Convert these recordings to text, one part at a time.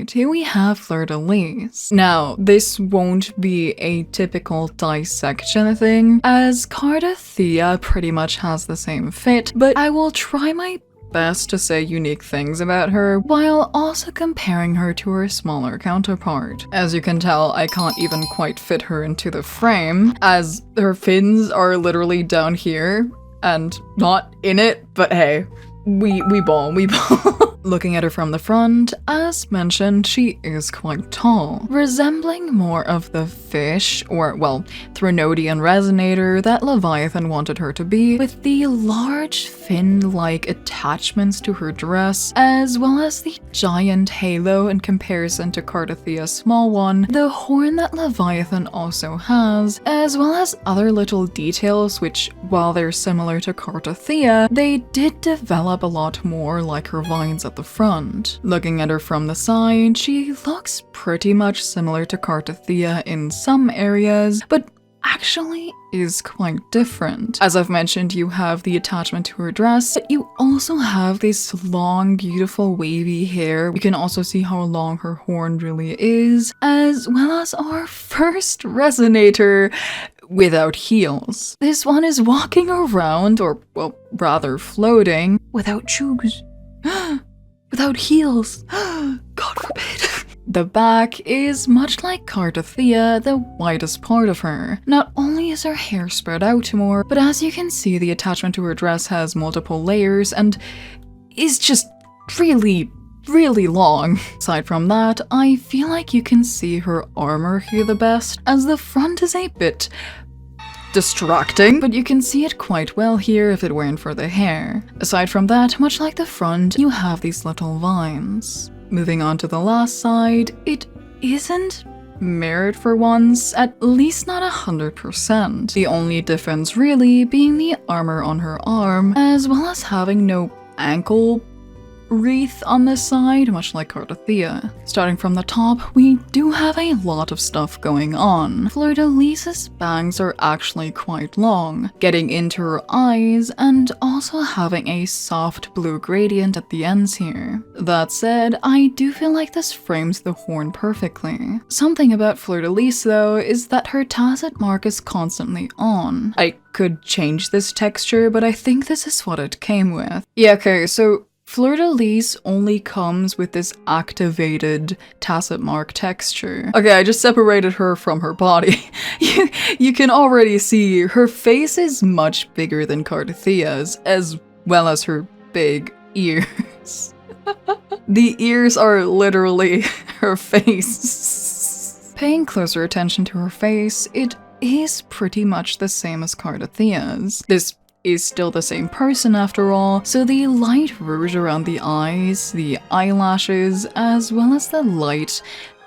side, here we have Fleurdelys. Now, this won't be a typical dissection thing, as Cardothea pretty much has the same fit, but I will try my best to say unique things about her while also comparing her to her smaller counterpart. As you can tell, I can't even quite fit her into the frame, as her fins are literally down here and not in it, but hey, we ball. Looking at her from the front, as mentioned, she is quite tall, resembling more of the fish, or well, Threnodian resonator that Leviathan wanted her to be, with the large fin-like attachments to her dress, as well as the giant halo in comparison to Cardothea's small one, the horn that Leviathan also has, as well as other little details which, while they're similar to Cardothea, they did develop a lot more like her vines at the front. Looking at her from the side, she looks pretty much similar to Cardothea in some areas, but actually is quite different. As I've mentioned, you have the attachment to her dress, but you also have this long, beautiful wavy hair. You can also see how long her horn really is, as well as our first resonator without heels. This one is walking around, or well, rather floating, without shoes. Without heels. God forbid. The back is much like Cardothea, the widest part of her. Not only is her hair spread out more, but as you can see, the attachment to her dress has multiple layers and is just really long. Aside from that, I feel like you can see her armor here the best, as the front is a bit distracting, but you can see it quite well here if it weren't for the hair. Aside from that, much like the front, you have these little vines. Moving on to the last side, it isn't mirrored for once, at least not 100%. The only difference really being the armor on her arm, as well as having no ankle wreath on the side, much like Cardothea. Starting from the top, we do have a lot of stuff going on. Fleurdelys's bangs are actually quite long, getting into her eyes and also having a soft blue gradient at the ends here. That said, I do feel like this frames the horn perfectly. Something about Fleurdelys though is that her tacet mark is constantly on. I could change this texture, but I think this is what it came with. Yeah, okay, so Fleurdelys only comes with this activated tacet mark texture. Okay, I just separated her from her body. You can already see her face is much bigger than Cardothea's, as well as her big ears. The ears are literally her face. Paying closer attention to her face, it is pretty much the same as Cardothea's. This is still the same person after all, so the light rouge around the eyes, the eyelashes, as well as the light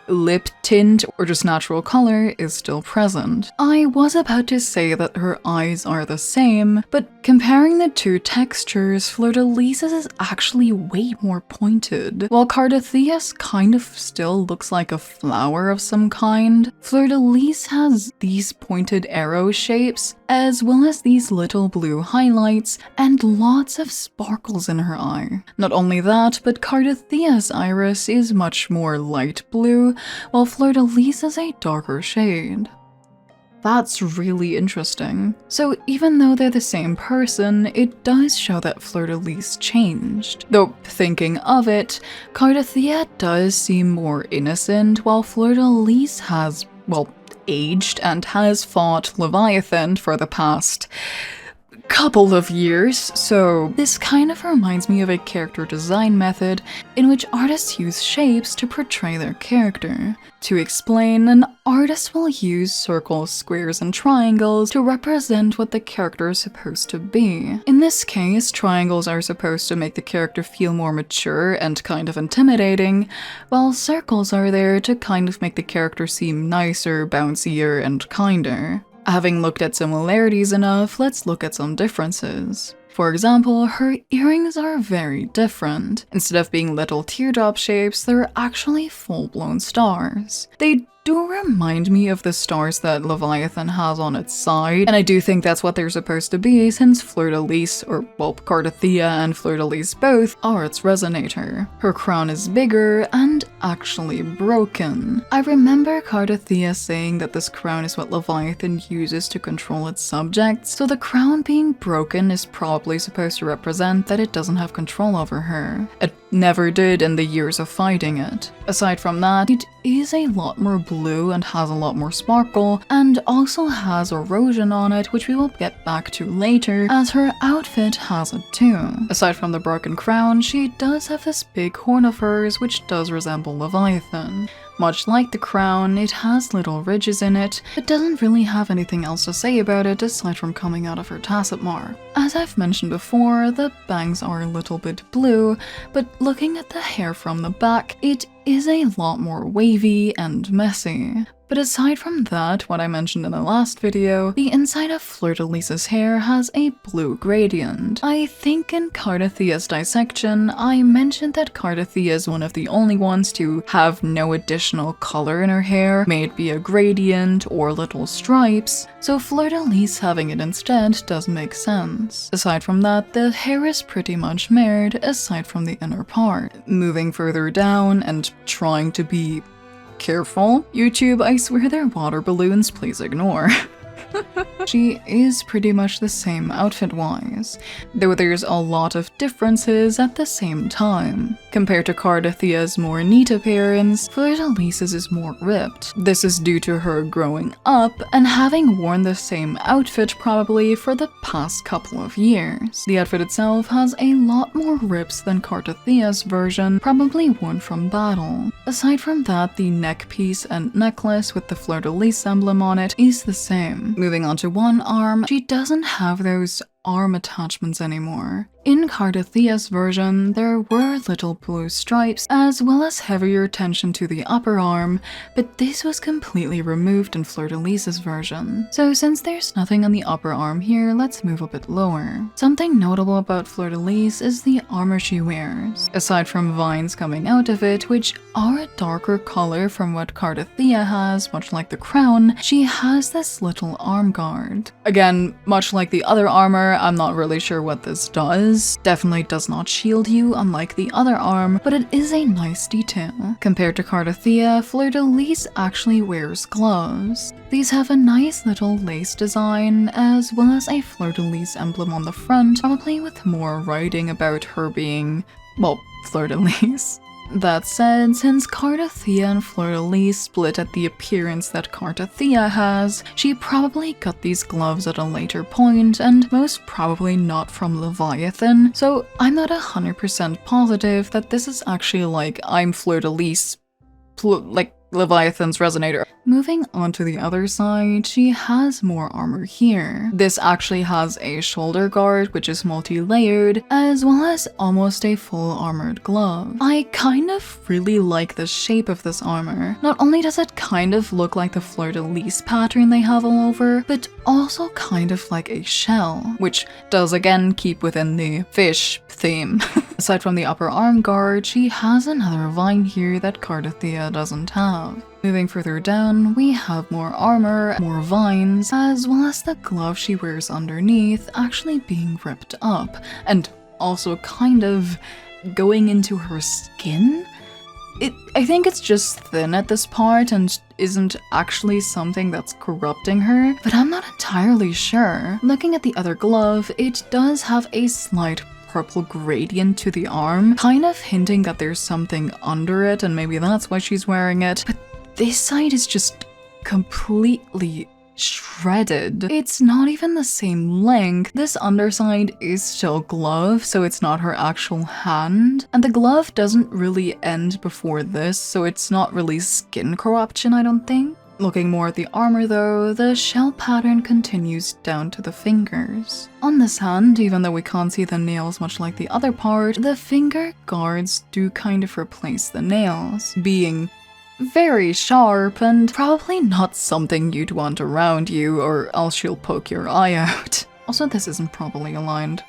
lip tint or just natural color is still present. I was about to say that her eyes are the same, but comparing the two textures, Fleurdelys's is actually way more pointed. While Cardothea's kind of still looks like a flower of some kind, Fleurdelys has these pointed arrow shapes, as well as these little blue highlights and lots of sparkles in her eye. Not only that, but Cardothea's iris is much more light blue, while Fleurdelys is a darker shade. That's really interesting. So even though they're the same person, it does show that Fleurdelys changed. Though thinking of it, Cardothea does seem more innocent, while Fleurdelys has, well, aged and has fought Leviathan for the past couple of years, so this kind of reminds me of a character design method in which artists use shapes to portray their character. To explain, an artist will use circles, squares, and triangles to represent what the character is supposed to be. In this case, triangles are supposed to make the character feel more mature and kind of intimidating, while circles are there to kind of make the character seem nicer, bouncier, and kinder. Having looked at similarities enough, let's look at some differences. For example, her earrings are very different. Instead of being little teardrop shapes, they're actually full-blown stars. They do remind me of the stars that Leviathan has on its side, and I do think that's what they're supposed to be since Fleurdelys, or well, Cardothea and Fleurdelys both, are its resonator. Her crown is bigger, and actually broken. I remember Cardothea saying that this crown is what Leviathan uses to control its subjects, so the crown being broken is probably supposed to represent that it doesn't have control over her. It never did in the years of fighting it. Aside from that, it is a lot more blue and has a lot more sparkle, and also has erosion on it, which we will get back to later, as her outfit has it too. Aside from the broken crown, she does have this big horn of hers, which does resemble Leviathan. Much like the crown, it has little ridges in it, but doesn't really have anything else to say about it aside from coming out of her tacet mark. As I've mentioned before, the bangs are a little bit blue, but looking at the hair from the back, it is a lot more wavy and messy. But aside from that, what I mentioned in the last video, the inside of Fleurdelys' hair has a blue gradient. I think in Cardothea's dissection, I mentioned that Cardothea is one of the only ones to have no additional color in her hair, may it be a gradient or little stripes, so Fleurdelys having it instead does make sense. Aside from that, the hair is pretty much mirrored aside from the inner part. Moving further down and trying to be careful. YouTube, I swear they're water balloons, please ignore. She is pretty much the same outfit-wise, though there's a lot of differences at the same time. Compared to Cardothea's more neat appearance, Fleurdelys' is more ripped. This is due to her growing up and having worn the same outfit probably for the past couple of years. The outfit itself has a lot more rips than Cardothea's version, probably worn from battle. Aside from that, the neck piece and necklace with the Fleurdelys emblem on it is the same. Moving on to one arm, she doesn't have those arm attachments anymore. In Cardothea's version, there were little blue stripes as well as heavier tension to the upper arm, but this was completely removed in Fleurdelys' version. So since there's nothing on the upper arm here, let's move a bit lower. Something notable about Fleurdelys is the armor she wears. Aside from vines coming out of it, which are a darker color from what Cardothea has, much like the crown, she has this little arm guard. Again, much like the other armor, I'm not really sure what this does. Definitely does not shield you, unlike the other arm, but it is a nice detail. Compared to Cardothea, Fleurdelys actually wears gloves. These have a nice little lace design, as well as a Fleurdelys emblem on the front, probably with more writing about her being, well, Fleurdelys. That said, since Cardothea and Fleurdelys split at the appearance that Cardothea has, she probably got these gloves at a later point and most probably not from Leviathan, so I'm not 100% positive that this is actually like I'm Fleurdelys, like Leviathan's resonator. Moving on to the other side, she has more armor here. This actually has a shoulder guard, which is multi-layered, as well as almost a full armored glove. I kind of really like the shape of this armor. Not only does it kind of look like the Fleurdelys pattern they have all over, but also kind of like a shell, which does again keep within the fish theme. Aside from the upper arm guard, she has another vine here that Cardothea doesn't have. Moving further down, we have more armor, more vines, as well as the glove she wears underneath actually being ripped up, and also kind of going into her skin? I think it's just thin at this part and isn't actually something that's corrupting her, but I'm not entirely sure. Looking at the other glove, it does have a slight purple gradient to the arm, kind of hinting that there's something under it and maybe that's why she's wearing it, but this side is just completely shredded. It's not even the same length. This underside is still glove, so it's not her actual hand, and the glove doesn't really end before this, so it's not really skin corruption, I don't think. Looking more at the armor though, the shell pattern continues down to the fingers. On this hand, even though we can't see the nails much like the other part, the finger guards do kind of replace the nails, being very sharp and probably not something you'd want around you, or else she'll poke your eye out. Also, this isn't properly aligned.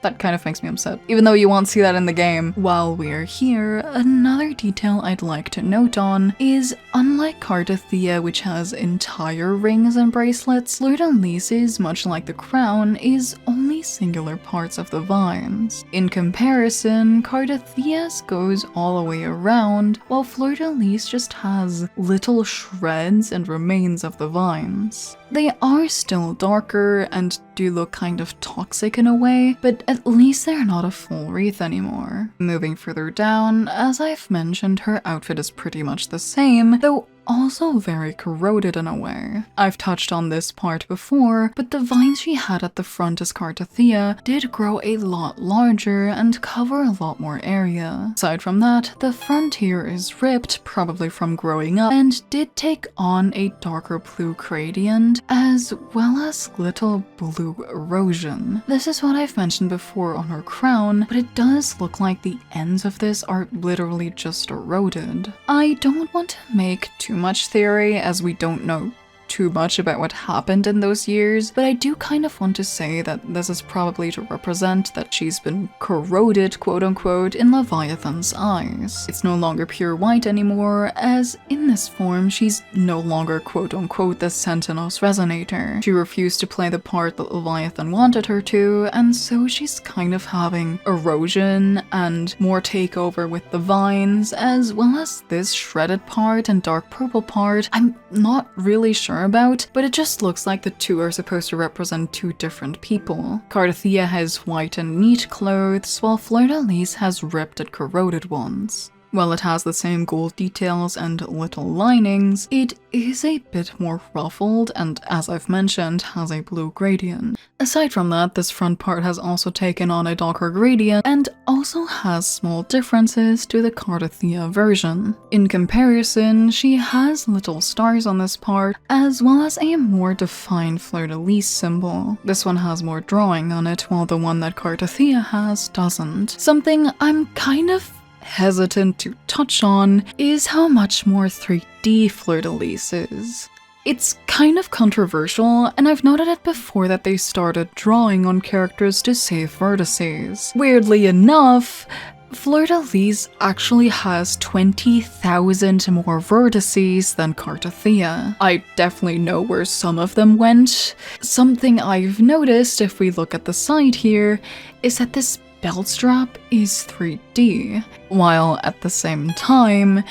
That kind of makes me upset, even though you won't see that in the game. While we're here, another detail I'd like to note on is, unlike Cardothea, which has entire rings and bracelets, Fleurdelys, much like the crown, is only only singular parts of the vines. In comparison, Cardathea's goes all the way around, while Fleurdelys just has little shreds and remains of the vines. They are still darker and do look kind of toxic in a way, but at least they're not a full wreath anymore. Moving further down, as I've mentioned, her outfit is pretty much the same, though also very corroded in a way. I've touched on this part before, but the vines she had at the front as Cardathea did grow a lot larger and cover a lot more area. Aside from that, the front here is ripped, probably from growing up, and did take on a darker blue gradient, as well as little blue erosion. This is what I've mentioned before on her crown, but it does look like the ends of this are literally just eroded. I don't want to make too much theory, as we don't know too much about what happened in those years, but I do kind of want to say that this is probably to represent that she's been corroded, quote unquote, in Leviathan's eyes. It's no longer pure white anymore, as in this form she's no longer, quote unquote, the Sentinel's resonator. She refused to play the part that Leviathan wanted her to, and so she's kind of having erosion and more takeover with the vines, as well as this shredded part and dark purple part I'm not really sure about, but it just looks like the two are supposed to represent two different people. Cardathea has white and neat clothes, while Fleurdelys has ripped and corroded ones. While it has the same gold details and little linings, it is a bit more ruffled and, as I've mentioned, has a blue gradient. Aside from that, this front part has also taken on a darker gradient and also has small differences to the Cardathea version. In comparison, she has little stars on this part, as well as a more defined Fleurdelys symbol. This one has more drawing on it, while the one that Cardathea has doesn't. Something I'm kind of hesitant to touch on is how much more 3D Fleurdelys is. It's kind of controversial, and I've noted it before that they started drawing on characters to save vertices. Weirdly enough, Fleurdelys actually has 20,000 more vertices than Cardathea. I definitely know where some of them went. Something I've noticed, if we look at the side here, is that this belt strap is 3D, while at the same time,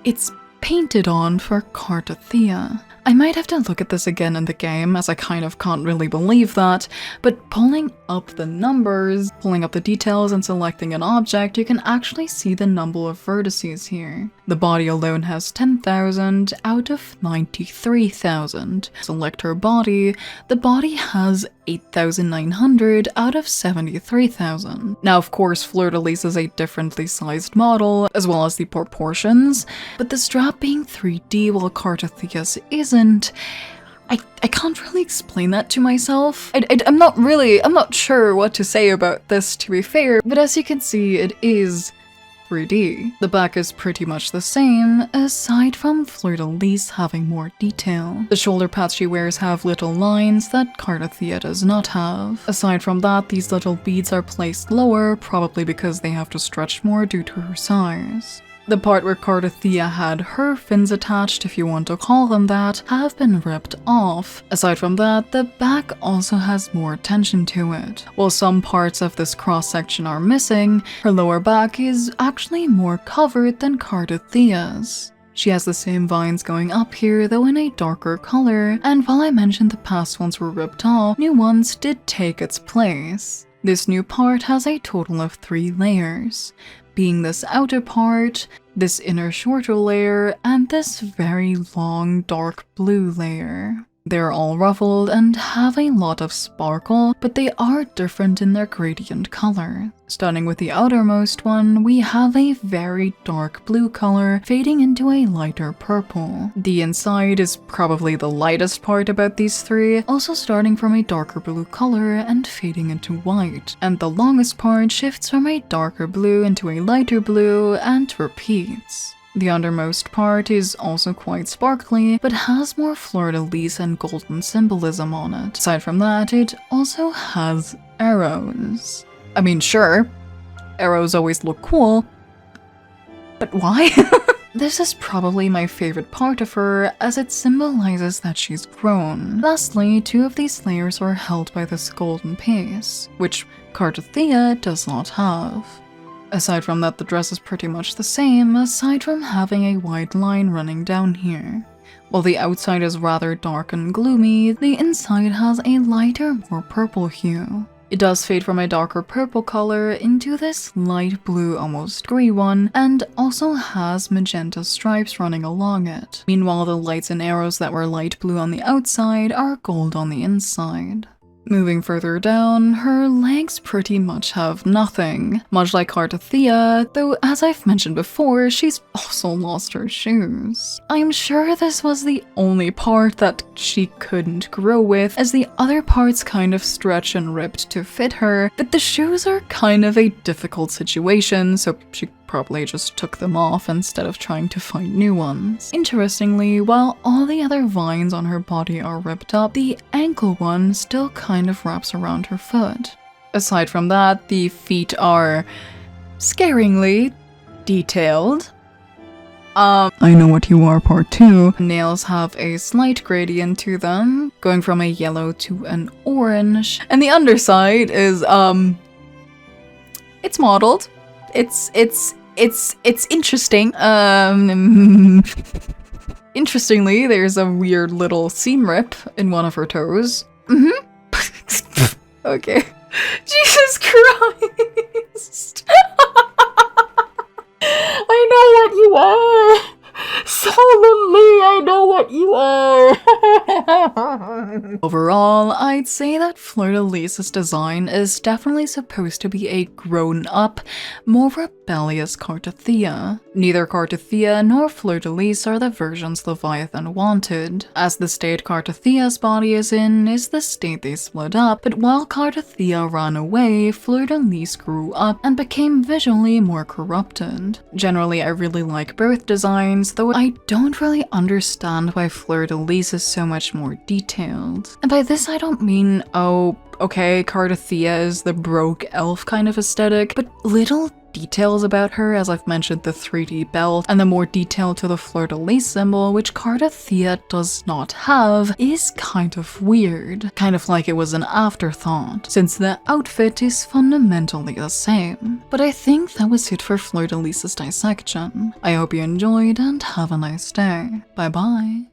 it's painted on for Cardathea. I might have to look at this again in the game, as I kind of can't really believe that, but pulling up the numbers, pulling up the details and selecting an object, you can actually see the number of vertices here. The body alone has 10,000 out of 93,000. Select her body, the body has 8,900 out of 73,000. Now of course Fleurdelys is a differently sized model, as well as the proportions, but the strap being 3D while Cardathea's isn't, I can't really explain that to myself. I'm not sure what to say about this, to be fair, but as you can see, it is 3D. The back is pretty much the same, aside from Fleurdelys having more detail. The shoulder pads she wears have little lines that Cardathea does not have. Aside from that, these little beads are placed lower, probably because they have to stretch more due to her size. The part where Cardathea had her fins attached, if you want to call them that, have been ripped off. Aside from that, the back also has more tension to it. While some parts of this cross-section are missing, her lower back is actually more covered than Cardathea's. She has the same vines going up here, though in a darker color, and while I mentioned the past ones were ripped off, new ones did take its place. This new part has a total of 3 layers, being this outer part, this inner shorter layer, and this very long dark blue layer. They're all ruffled and have a lot of sparkle, but they are different in their gradient color. Starting with the outermost one, we have a very dark blue color fading into a lighter purple. The inside is probably the lightest part about these 3, also starting from a darker blue color and fading into white. And the longest part shifts from a darker blue into a lighter blue and repeats. The undermost part is also quite sparkly, but has more Fleurdelys and golden symbolism on it. Aside from that, it also has arrows. I mean, sure, arrows always look cool, but why? This is probably my favorite part of her, as it symbolizes that she's grown. Lastly, 2 of these layers are held by this golden piece, which Cardothea does not have. Aside from that, the dress is pretty much the same, aside from having a white line running down here. While the outside is rather dark and gloomy, the inside has a lighter, more purple hue. It does fade from a darker purple color into this light blue, almost grey one, and also has magenta stripes running along it. Meanwhile, the lights and arrows that were light blue on the outside are gold on the inside. Moving further down, her legs pretty much have nothing, much like Cardothea, though as I've mentioned before, she's also lost her shoes. I'm sure this was the only part that she couldn't grow with, as the other parts kind of stretch and ripped to fit her, but the shoes are kind of a difficult situation, so she probably just took them off instead of trying to find new ones. Interestingly, while all the other vines on her body are ripped up, the ankle one still kind of wraps around her foot. Aside from that, the feet are scaringly detailed. I know what you are, part 2. Nails have a slight gradient to them, going from a yellow to an orange, and the underside is, it's modeled. It's interesting. Interestingly, there's a weird little seam rip in one of her toes. Okay. Jesus Christ. I know what you are. Solemnly, I know what you are. Overall, I'd say that Fleurdelys' design is definitely supposed to be a grown-up, more rebellious Cardothea. Neither Cardothea nor Fleurdelys are the versions Leviathan wanted, as the state Cardothea's body is in is the state they split up, but while Cardothea ran away, Fleurdelys grew up and became visually more corrupted. Generally, I really like both designs, though I don't really understand why Fleurdelys is so much more detailed. And by this I don't mean, oh, okay, Cardothea is the broke elf kind of aesthetic, but little details about her, as I've mentioned the 3D belt and the more detail to the Fleurdelys symbol, which Cardothea does not have, is kind of weird. Kind of like it was an afterthought, since the outfit is fundamentally the same. But I think that was it for Fleurdelys' dissection. I hope you enjoyed and have a nice day. Bye bye.